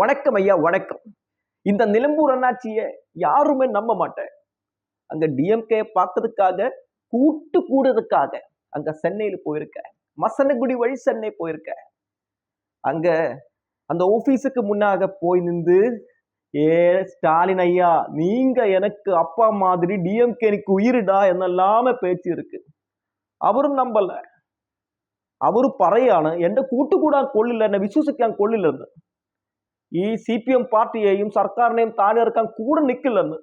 வணக்கம் ஐயா, வணக்கம். இந்த நிலம்பூர் அண்ணாச்சியை யாருமே நம்ப மாட்டேன். அங்க டிஎம்கே பார்க்கறதுக்காக கூட்டு கூடுறதுக்காக அங்க சென்னையில போயிருக்கேன். மசனகுடி வழி சென்னை போயிருக்கேன். அங்க அந்த ஆபீஸுக்கு முன்னாக போய் நின்று, ஏ ஸ்டாலின் ஐயா, நீங்க எனக்கு அப்பா மாதிரி, டிஎம்கே எனக்கு உயிருடா എന്നല്ലാമേ പേച്ച് இருக்கு. അവരും നമ്പല്ല. അവര് പറയാണ് എന്റെ കൂട്ടുകൂടാൻ കൊള്ളില്ല, എന്നെ വിശ്വസിക്കാൻ കൊള്ളില്ലെന്ന്. ഈ CPM പാർട്ടിയെയും സർക്കാരിനെയും താഴെ ഇറക്കാൻ കൂടെ നിൽക്കില്ലെന്ന്.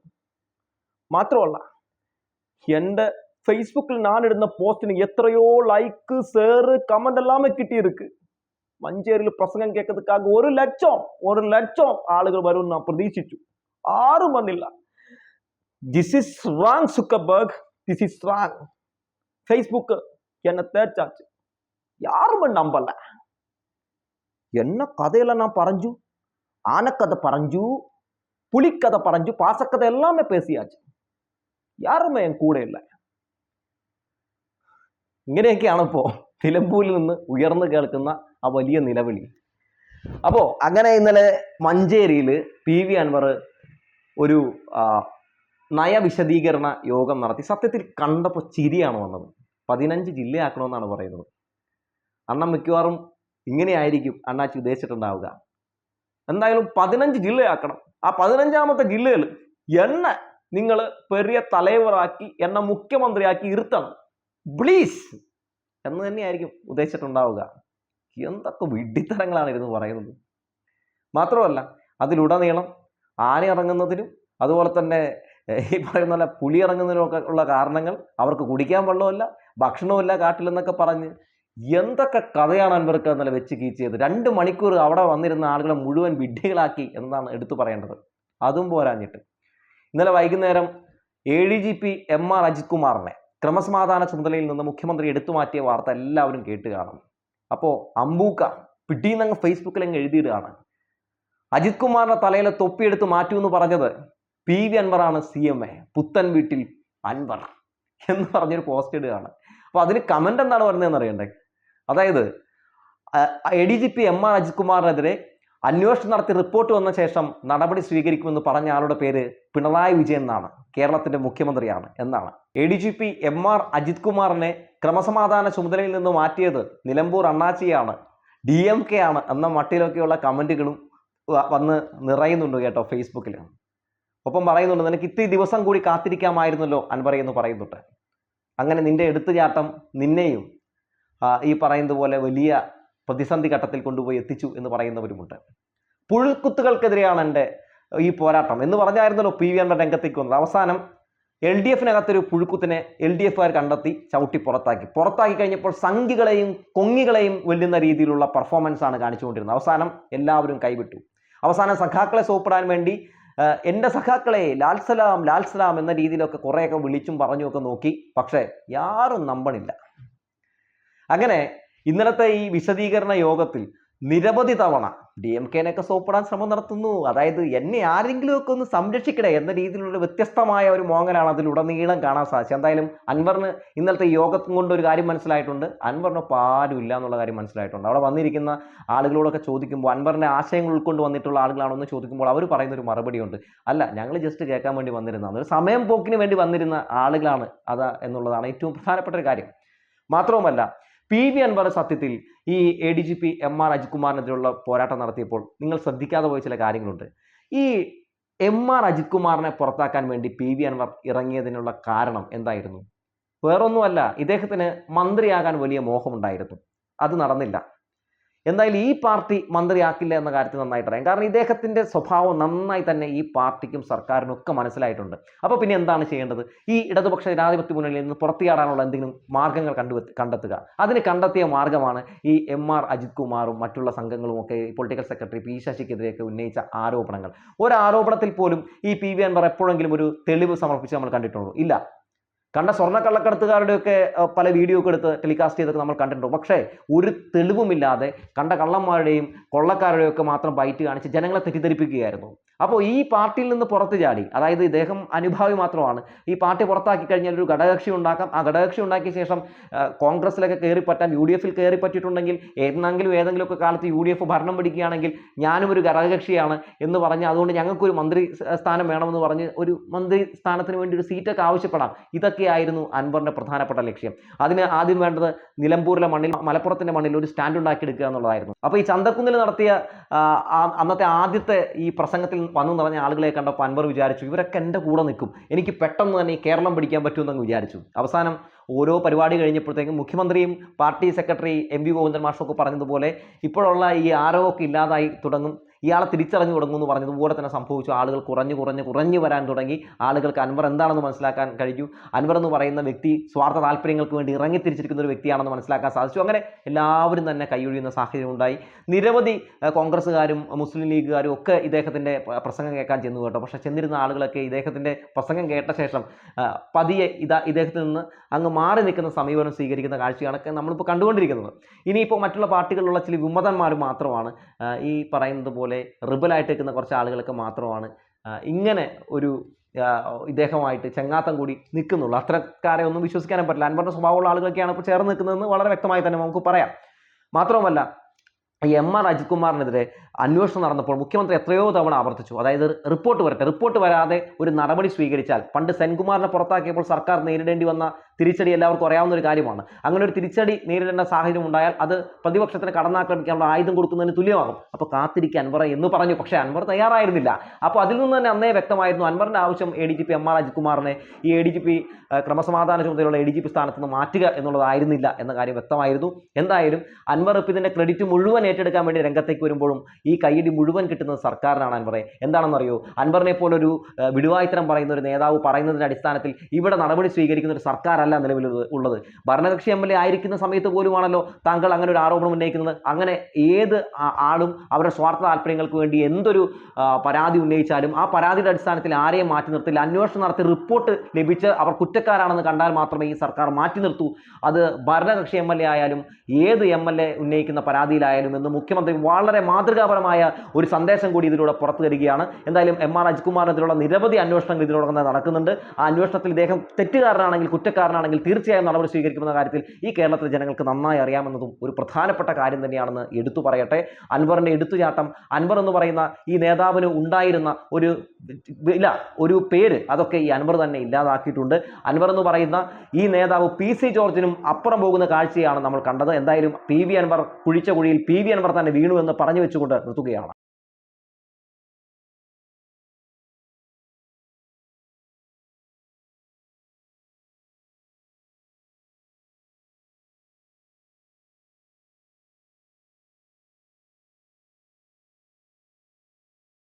മാത്രമല്ല, എന്റെ ഫേസ്ബുക്കിൽ ഞാൻ ഇടുന്ന പോസ്റ്റിന് എത്രയോ ലൈക്ക്, ഷെയർ, കമന്റ് എല്ലാമേ കിട്ടിയിருக்கு. മഞ്ചേരിയിൽ പ്രസംഗം കേൾക്കുന്നതുക്കാக 1 ലക്ഷം ആളുകൾ വരുമെന്ന് ഞാൻ പ്രതീക്ഷിച്ചു. ആരും വന്നില്ല. This is rang Zuckerberg, this is rang. Facebook എന്നെ തേച്ചാச்சு. யாருமே நம்பல. என்ன கதையெல்லாம் நான் பறஞ்சு, ആനക്കഥ പറഞ്ഞു, പുലിക്കഥ പറഞ്ഞു, പാസക്കഥ എല്ലാമേ പേസിയാச்சு. യാരുമേ എൻ കൂടെ ഇല്ല. ഇങ്ങനെയൊക്കെയാണ് ഇപ്പോൾ നിലമ്പൂരിൽ നിന്ന് ഉയർന്നു കേൾക്കുന്ന ആ വലിയ നിലവിളി. അപ്പോൾ അങ്ങനെ ഇന്നലെ മഞ്ചേരിയിൽ PV അൻവർ ഒരു നയവിശദീകരണ യോഗം നടത്തി. സത്യത്തിൽ കണ്ടപ്പോൾ ചിരിയാണ് വന്നത്. 15 ജില്ലയാക്കണമെന്നാണ് പറയുന്നത്. അണ്ണൻ മിക്കവാറും ഇങ്ങനെയായിരിക്കും അണ്ണാച്ചി ഉദ്ദേശിച്ചിട്ടുണ്ടാവുക. എന്തായാലും 15 ജില്ലയാക്കണം. ആ 15ാമത്തെ ജില്ലയിൽ എന്നെ നിങ്ങൾ പെരിയ തലവറാക്കി, എന്നെ മുഖ്യമന്ത്രിയാക്കി ഇരുത്തണം പ്ലീസ് എന്ന് തന്നെയായിരിക്കും ഉദ്ദേശിച്ചിട്ടുണ്ടാവുക. എന്തൊക്കെ വിഡ്ഢിത്തരങ്ങളാണ് ഇരുന്ന് പറയുന്നത്. മാത്രമല്ല, അതിലുടനീളം ആന ഇറങ്ങുന്നതിനും അതുപോലെ തന്നെ ഈ പറയുന്ന പോലെ പുലി ഇറങ്ങുന്നതിനും ഒക്കെ ഉള്ള കാരണങ്ങൾ, അവർക്ക് കുടിക്കാൻ വെള്ളമില്ല, ഭക്ഷണമില്ല കാട്ടിലെന്നൊക്കെ പറഞ്ഞ് എന്തൊക്കെ കഥയാണ് അൻവർക്ക് എന്നല്ല വെച്ച് കീച്ചിയത്. 2 മണിക്കൂർ അവിടെ വന്നിരുന്ന ആളുകളെ മുഴുവൻ വിഡ്ഢികളാക്കി എന്നതാണ് എടുത്തു പറയേണ്ടത്. അതും പോരാഞ്ഞിട്ട് ഇന്നലെ വൈകുന്നേരം ADGP MR അജിത് കുമാറിനെ ക്രമസമാധാന ചുമതലയിൽ നിന്ന് മുഖ്യമന്ത്രി എടുത്തു മാറ്റിയ വാർത്ത എല്ലാവരും കേട്ട് കാണും. അപ്പോൾ അമ്പൂക്ക പിട്ടീന്നങ്ങ് ഫേസ്ബുക്കിൽ അങ്ങ് എഴുതിയിടുകയാണ്, അജിത് കുമാറിന്റെ തലയിലെ തൊപ്പിയെടുത്ത് മാറ്റുമെന്ന് പറഞ്ഞത് PV അൻവറാണ് CMA, പുത്തൻ വീട്ടിൽ അൻവർ എന്ന് പറഞ്ഞൊരു പോസ്റ്റ് ഇടുകയാണ്. അപ്പോൾ അതിന് കമന്റ് എന്താണ് പറഞ്ഞതെന്ന് അറിയണ്ടേ? അതായത് ADGP MR അജിത് കുമാറിനെതിരെ അന്വേഷണം നടത്തി റിപ്പോർട്ട് വന്ന ശേഷം നടപടി സ്വീകരിക്കുമെന്ന് പറഞ്ഞ ആളുടെ പേര് പിണറായി വിജയൻ എന്നാണ്, കേരളത്തിന്റെ മുഖ്യമന്ത്രിയാണ് എന്നാണ്. ADGP MR അജിത് കുമാറിനെ ക്രമസമാധാന ചുമതലയിൽ നിന്ന് മാറ്റിയത് നിലമ്പൂർ അണ്ണാച്ചിയാണ്, DMK ആണ് എന്ന മട്ടിലൊക്കെയുള്ള കമന്റുകളും വന്ന് നിറയുന്നുണ്ട് കേട്ടോ ഫേസ്ബുക്കിൽ. ഒപ്പം പറയുന്നുണ്ട്, നിനക്ക് ഇത്തിരി ദിവസം കൂടി കാത്തിരിക്കാമായിരുന്നല്ലോ അൻവർ എന്ന് പറയുന്നുണ്ട്. അങ്ങനെ നിന്റെ എടുത്തുചാട്ടം നിന്നെയും ഈ പറയുന്നത് പോലെ വലിയ പ്രതിസന്ധി ഘട്ടത്തിൽ കൊണ്ടുപോയി എത്തിച്ചു എന്ന് പറയുന്നവരുമുണ്ട്. പുഴുക്കുത്തുകൾക്കെതിരെയാണ് എൻ്റെ ഈ പോരാട്ടം എന്ന് പറഞ്ഞായിരുന്നല്ലോ PV അൻവർ രംഗത്തേക്ക് വന്നത്. അവസാനം LDFനകത്തൊരു പുഴുക്കുത്തിനെ LDFകാർ കണ്ടെത്തി ചവിട്ടി പുറത്താക്കി കഴിഞ്ഞപ്പോൾ സംഘികളെയും കൊങ്ങികളെയും വെല്ലുന്ന രീതിയിലുള്ള പെർഫോമൻസ് ആണ് കാണിച്ചുകൊണ്ടിരുന്നത്. അവസാനം എല്ലാവരും കൈവിട്ടു. അവസാനം സഖാക്കളെ സോപ്പിടാൻ വേണ്ടി എൻ്റെ സഖാക്കളെ ലാൽസലാം ലാൽസലാം എന്ന രീതിയിലൊക്കെ കുറേയൊക്കെ വിളിച്ചും പറഞ്ഞുമൊക്കെ നോക്കി. പക്ഷേ യാരും നമ്പണില്ല. അങ്ങനെ ഇന്നലത്തെ ഈ വിശദീകരണ യോഗത്തിൽ നിരവധി തവണ DMKനെയൊക്കെ സോപ്പിടാൻ ശ്രമം നടത്തുന്നു. അതായത് എന്നെ ആരെങ്കിലുമൊക്കെ ഒന്ന് സംരക്ഷിക്കണേ എന്ന രീതിയിലുള്ള വ്യത്യസ്തമായ ഒരു മോങ്ങലാണ് അതിലുടനീളം കാണാൻ സാധിച്ചത്. എന്തായാലും അൻവറിന് ഇന്നലത്തെ യോഗം കൊണ്ട് ഒരു കാര്യം മനസ്സിലായിട്ടുണ്ട്, അൻവറിന് പാടില്ല എന്നുള്ള കാര്യം മനസ്സിലായിട്ടുണ്ട്. അവിടെ വന്നിരിക്കുന്ന ആളുകളോടൊക്കെ ചോദിക്കുമ്പോൾ, അൻവറിന്റെ ആശയങ്ങൾ ഉൾക്കൊണ്ട് വന്നിട്ടുള്ള ആളുകളാണോ എന്ന് ചോദിക്കുമ്പോൾ അവർ പറയുന്നൊരു മറുപടിയുണ്ട്, അല്ല ഞങ്ങൾ ജസ്റ്റ് കേൾക്കാൻ വേണ്ടി വന്നിരുന്നതാണ്, ഒരു സമയം പോക്കിന് വേണ്ടി വന്നിരുന്ന ആളുകളാണ് അതാ എന്നുള്ളതാണ് ഏറ്റവും പ്രധാനപ്പെട്ട ഒരു കാര്യം. മാത്രവുമല്ല, PV അൻവർ സത്യത്തിൽ ഈ ADGP MR അജിത് കുമാറിനെതിരെയുള്ള പോരാട്ടം നടത്തിയപ്പോൾ നിങ്ങൾ ശ്രദ്ധിക്കാതെ പോയ ചില കാര്യങ്ങളുണ്ട്. ഈ MR അജിത് കുമാറിനെ പുറത്താക്കാൻ വേണ്ടി PV അൻവർ ഇറങ്ങിയതിനുള്ള കാരണം എന്തായിരുന്നു? വേറൊന്നുമല്ല, ഇദ്ദേഹത്തിന് മന്ത്രിയാകാൻ വലിയ മോഹമുണ്ടായിരുന്നു. അത് നടന്നില്ല. എന്തായാലും ഈ പാർട്ടി മന്ത്രിയാക്കില്ല എന്ന കാര്യത്തിൽ നന്നായിട്ട് അറിയാം. കാരണം ഇദ്ദേഹത്തിന്റെ സ്വഭാവം നന്നായി തന്നെ ഈ പാർട്ടിക്കും സർക്കാരിനും ഒക്കെ മനസ്സിലായിട്ടുണ്ട്. അപ്പോൾ പിന്നെ എന്താണ് ചെയ്യേണ്ടത്? ഈ ഇടതുപക്ഷ ജനാധിപത്യ മുന്നണിയിൽ നിന്ന് പുറത്തിയാടാനുള്ള എന്തെങ്കിലും മാർഗങ്ങൾ കണ്ടെത്തുക. അതിന് കണ്ടെത്തിയ മാർഗമാണ് ഈ MR അജിത് കുമാറും മറ്റുള്ള സംഘങ്ങളും ഒക്കെ പൊളിറ്റിക്കൽ സെക്രട്ടറി P ശശിക്കെതിരെയൊക്കെ ഉന്നയിച്ച ആരോപണങ്ങൾ. ഒരു ആരോപണത്തിൽ പോലും ഈ PV അൻവർ എപ്പോഴെങ്കിലും ഒരു തെളിവ് സമർപ്പിച്ച് നമ്മൾ കണ്ടിട്ടുള്ളൂ? ഇല്ല. കണ്ട സ്വർണ്ണക്കള്ളക്കടത്തുകാരുടെയൊക്കെ പല വീഡിയോ ഒക്കെ എടുത്ത് ടെലികാസ്റ്റ് ചെയ്തൊക്കെ നമ്മൾ കണ്ടിട്ടുണ്ട്. പക്ഷേ ഒരു തെളിവുമില്ലാതെ കണ്ട കള്ളന്മാരുടെയും കൊള്ളക്കാരുടെയും ഒക്കെ മാത്രം ബൈറ്റ് കാണിച്ച് ജനങ്ങളെ തെറ്റിദ്ധരിപ്പിക്കുകയായിരുന്നു. അപ്പോൾ ഈ പാർട്ടിയിൽ നിന്ന് പുറത്തു ചാടി, അതായത് ഇദ്ദേഹം അനുഭാവി മാത്രമാണ്, ഈ പാർട്ടി പുറത്താക്കി കഴിഞ്ഞാൽ ഒരു ഘടകകക്ഷി ഉണ്ടാക്കാം. ആ ഘടകകക്ഷി ഉണ്ടാക്കിയ ശേഷം കോൺഗ്രസിലൊക്കെ കയറി പറ്റാൻ, UDF-ൽ കയറി പറ്റിയിട്ടുണ്ടെങ്കിൽ ഏതെങ്കിലുമൊക്കെ കാലത്ത് UDF ഭരണം പിടിക്കുകയാണെങ്കിൽ ഞാനും ഒരു ഘടകകക്ഷിയാണ് എന്ന് പറഞ്ഞ് അതുകൊണ്ട് ഞങ്ങൾക്കൊരു മന്ത്രി സ്ഥാനം വേണമെന്ന് പറഞ്ഞ് ഒരു മന്ത്രി സ്ഥാനത്തിന് വേണ്ടി ഒരു സീറ്റൊക്കെ ആവശ്യപ്പെടാം. ഇതൊക്കെയായിരുന്നു അൻവറിന്റെ പ്രധാനപ്പെട്ട ലക്ഷ്യം. അതിന് ആദ്യം വേണ്ടത് നിലമ്പൂരിലെ മണ്ണിൽ, മലപ്പുറത്തിന്റെ മണ്ണിൽ ഒരു സ്റ്റാൻഡ് ഉണ്ടാക്കിയെടുക്കുക എന്നുള്ളതായിരുന്നു. അപ്പോൾ ഈ ചന്തക്കുന്നിൽ നടത്തിയ അന്നത്തെ ആദ്യത്തെ ഈ പ്രസംഗത്തിൽ വന്നു നിറഞ്ഞ ആളുകളെ കണ്ടപ്പോൾ അൻവർ വിചാരിച്ചു ഇവരൊക്കെ എൻ്റെ കൂടെ നിൽക്കും, എനിക്ക് പെട്ടെന്ന് തന്നെ ഈ കേരളം പിടിക്കാൻ പറ്റുമെന്നങ്ങ് വിചാരിച്ചു. അവസാനം ഓരോ പരിപാടി കഴിഞ്ഞപ്പോഴത്തേക്കും മുഖ്യമന്ത്രിയും പാർട്ടി സെക്രട്ടറി MV ഗോവിന്ദൻ മാഷൊക്കെ പറഞ്ഞതുപോലെ ഇപ്പോഴുള്ള ഈ ആരോഗ്യമൊക്കെ ഇല്ലാതായി തുടങ്ങും, ഇയാളെ തിരിച്ചറിഞ്ഞു തുടങ്ങുമെന്ന് പറഞ്ഞതുപോലെ തന്നെ സംഭവിച്ചു. ആളുകൾ കുറഞ്ഞു വരാൻ തുടങ്ങി. ആളുകൾക്ക് അൻവർ എന്താണെന്ന് മനസ്സിലാക്കാൻ കഴിഞ്ഞു. അൻവർ എന്ന് പറയുന്ന വ്യക്തി സ്വാർത്ഥ താല്പര്യങ്ങൾക്ക് വേണ്ടി ഇറങ്ങിത്തിരിച്ചിരിക്കുന്ന ഒരു വ്യക്തിയാണെന്ന് മനസ്സിലാക്കാൻ സാധിച്ചു. അങ്ങനെ എല്ലാവരും തന്നെ കൈയൊഴിയുന്ന സാഹചര്യം ഉണ്ടായി. നിരവധി കോൺഗ്രസ്സുകാരും മുസ്ലിം ലീഗുകാരും ഒക്കെ ഇദ്ദേഹത്തിൻ്റെ പ്രസംഗം കേൾക്കാൻ ചെന്നു കേട്ടോ. പക്ഷേ ചെന്നിരുന്ന ആളുകളൊക്കെ ഇദ്ദേഹത്തിൻ്റെ പ്രസംഗം കേട്ട ശേഷം പതിയെ ഇദ്ദേഹത്തിൽ നിന്ന് അങ്ങ് മാറി നിൽക്കുന്ന സമീപനം സ്വീകരിക്കുന്ന കാഴ്ചയാണ് നമ്മളിപ്പോൾ കണ്ടുകൊണ്ടിരിക്കുന്നത്. ഇനിയിപ്പോൾ മറ്റുള്ള പാർട്ടികളിലുള്ള ചില വിമതന്മാർ മാത്രമാണ്, ഈ പറയുന്നത് പോലെ റിബലായിട്ട് നിൽക്കുന്ന കുറച്ച് ആളുകളൊക്കെ മാത്രമാണ് ഇങ്ങനെ ഒരു ഇദ്ദേഹമായിട്ട് ചെങ്ങാത്തം കൂടി നിൽക്കുന്നുള്ളൂ. അത്തരക്കാരെ ഒന്നും വിശ്വസിക്കാനും പറ്റില്ല. അൻവറിന്റെ സ്വഭാവമുള്ള ആളുകളൊക്കെയാണ് ഇപ്പോൾ ചേർന്ന് നിൽക്കുന്നതെന്ന് വളരെ വ്യക്തമായി തന്നെ നമുക്ക് പറയാം. മാത്രവുമല്ല, MR അജിത് കുമാറിനെതിരെ അന്വേഷണം നടന്നപ്പോൾ മുഖ്യമന്ത്രി എത്രയോ തവണ ആവർത്തിച്ചു, അതായത് റിപ്പോർട്ട് വരാതെ ഒരു നടപടി സ്വീകരിച്ചാൽ, പണ്ട് സെൻകുമാറിനെ പുറത്താക്കിയപ്പോൾ സർക്കാർ നേരിടേണ്ടി വന്ന തിരിച്ചടി എല്ലാവർക്കും അറിയാവുന്ന ഒരു കാര്യമാണ്. അങ്ങനെ ഒരു തിരിച്ചടി നേരിടേണ്ട സാഹചര്യം ഉണ്ടായാൽ അത് പ്രതിപക്ഷത്തിന് കടന്നാക്രമിക്കാനുള്ള ആയുധം കൊടുക്കുന്നതിന് തുല്യമാകും. അപ്പോൾ കാത്തിരിക്കാൻ അൻവർ എന്ന് പറഞ്ഞു. പക്ഷേ അൻവർ തയ്യാറായിരുന്നില്ല. അപ്പോൾ അതിൽ നിന്ന് തന്നെ അന്നേ വ്യക്തമായിരുന്നു അൻവറിന്റെ ആവശ്യം ADGP MR അജിത് കുമാറിനെ ഈ ADGP ക്രമസമാധാന ചുമതലയുള്ള ADGP സ്ഥാനത്ത് നിന്ന് മാറ്റുക എന്നുള്ളതായിരുന്നില്ല എന്ന കാര്യം വ്യക്തമായിരുന്നു. എന്തായാലും അൻവർ ഇപ്പോൾ ഇതിന്റെ ക്രെഡിറ്റ് മുഴുവൻ ഏറ്റെടുക്കാൻ വേണ്ടി രംഗത്തേക്ക് വരുമ്പോഴും ഈ കൈയടി മുഴുവൻ കിട്ടുന്നത് സർക്കാരിനാണ്. അൻവറെ എന്താണെന്നറിയോ, അൻവറിനെ പോലൊരു വിടുവായിത്തരം പറയുന്ന ഒരു നേതാവ് പറയുന്നതിന്റെ അടിസ്ഥാനത്തിൽ ഇവിടെ നടപടി സ്വീകരിക്കുന്ന ഒരു സർക്കാരല്ല നിലവിൽ ഉള്ളത്. ഭരണകക്ഷി MLA ആയിരിക്കുന്ന സമയത്ത് പോലുമാണല്ലോ താങ്കൾ അങ്ങനെ ഒരു ആരോപണം ഉന്നയിക്കുന്നത്. അങ്ങനെ ഏത് ആളും അവരുടെ സ്വാർത്ഥ താല്പര്യങ്ങൾക്ക് വേണ്ടി എന്തൊരു പരാതി ഉന്നയിച്ചാലും ആ പരാതിയുടെ അടിസ്ഥാനത്തിൽ ആരെയും മാറ്റി നിർത്തില്ല. അന്വേഷണം നടത്തി റിപ്പോർട്ട് ലഭിച്ച് അവർ കുറ്റക്കാരാണെന്ന് കണ്ടാൽ മാത്രമേ ഈ സർക്കാർ മാറ്റി നിർത്തൂ. അത് ഭരണകക്ഷി MLA ആയാലും ഏത് MLA ഉന്നയിക്കുന്ന പരാതിയിലായാലും എന്ന് മുഖ്യമന്ത്രി വളരെ മാതൃകാപരമായ ഒരു സന്ദേശം കൂടി ഇതിലൂടെ പുറത്തു തരികയാണ്. എന്തായാലും MR അജിത് കുമാറിനെതിരെയുള്ള നിരവധി അന്വേഷണങ്ങൾ ഇതിനോടൊപ്പം നടക്കുന്നുണ്ട്. ആ അന്വേഷണത്തിൽ ഇദ്ദേഹം തെറ്റുകാരനാണെങ്കിൽ, കുറ്റക്കാരനാണെങ്കിൽ തീർച്ചയായും നടപടി സ്വീകരിക്കുമെന്ന കാര്യത്തിൽ ഈ കേരളത്തിലെ ജനങ്ങൾക്ക് നന്നായി അറിയാമെന്നതും ഒരു പ്രധാനപ്പെട്ട കാര്യം തന്നെയാണെന്ന് എടുത്തു പറയട്ടെ. അൻവറിന്റെ എടുത്തുചാട്ടം, അൻവർ എന്ന് പറയുന്ന ഈ നേതാവിന് ഉണ്ടായിരുന്ന ഒരു പേര്, അതൊക്കെ ഈ അൻവർ തന്നെ ഇല്ലാതാക്കിയിട്ടുണ്ട്. അൻവർ എന്ന് പറയുന്ന ഈ നേതാവ് PC ജോർജിനും അപ്പുറം പോകുന്ന കാഴ്ചയാണ് നമ്മൾ കണ്ടത്. എന്തായാലും PV അൻവർ കുഴിച്ച കുഴിയിൽ PV അൻവർ തന്നെ വീണു എന്ന് പറഞ്ഞു വെച്ചുകൊണ്ട് നിർത്തുകയാണ്.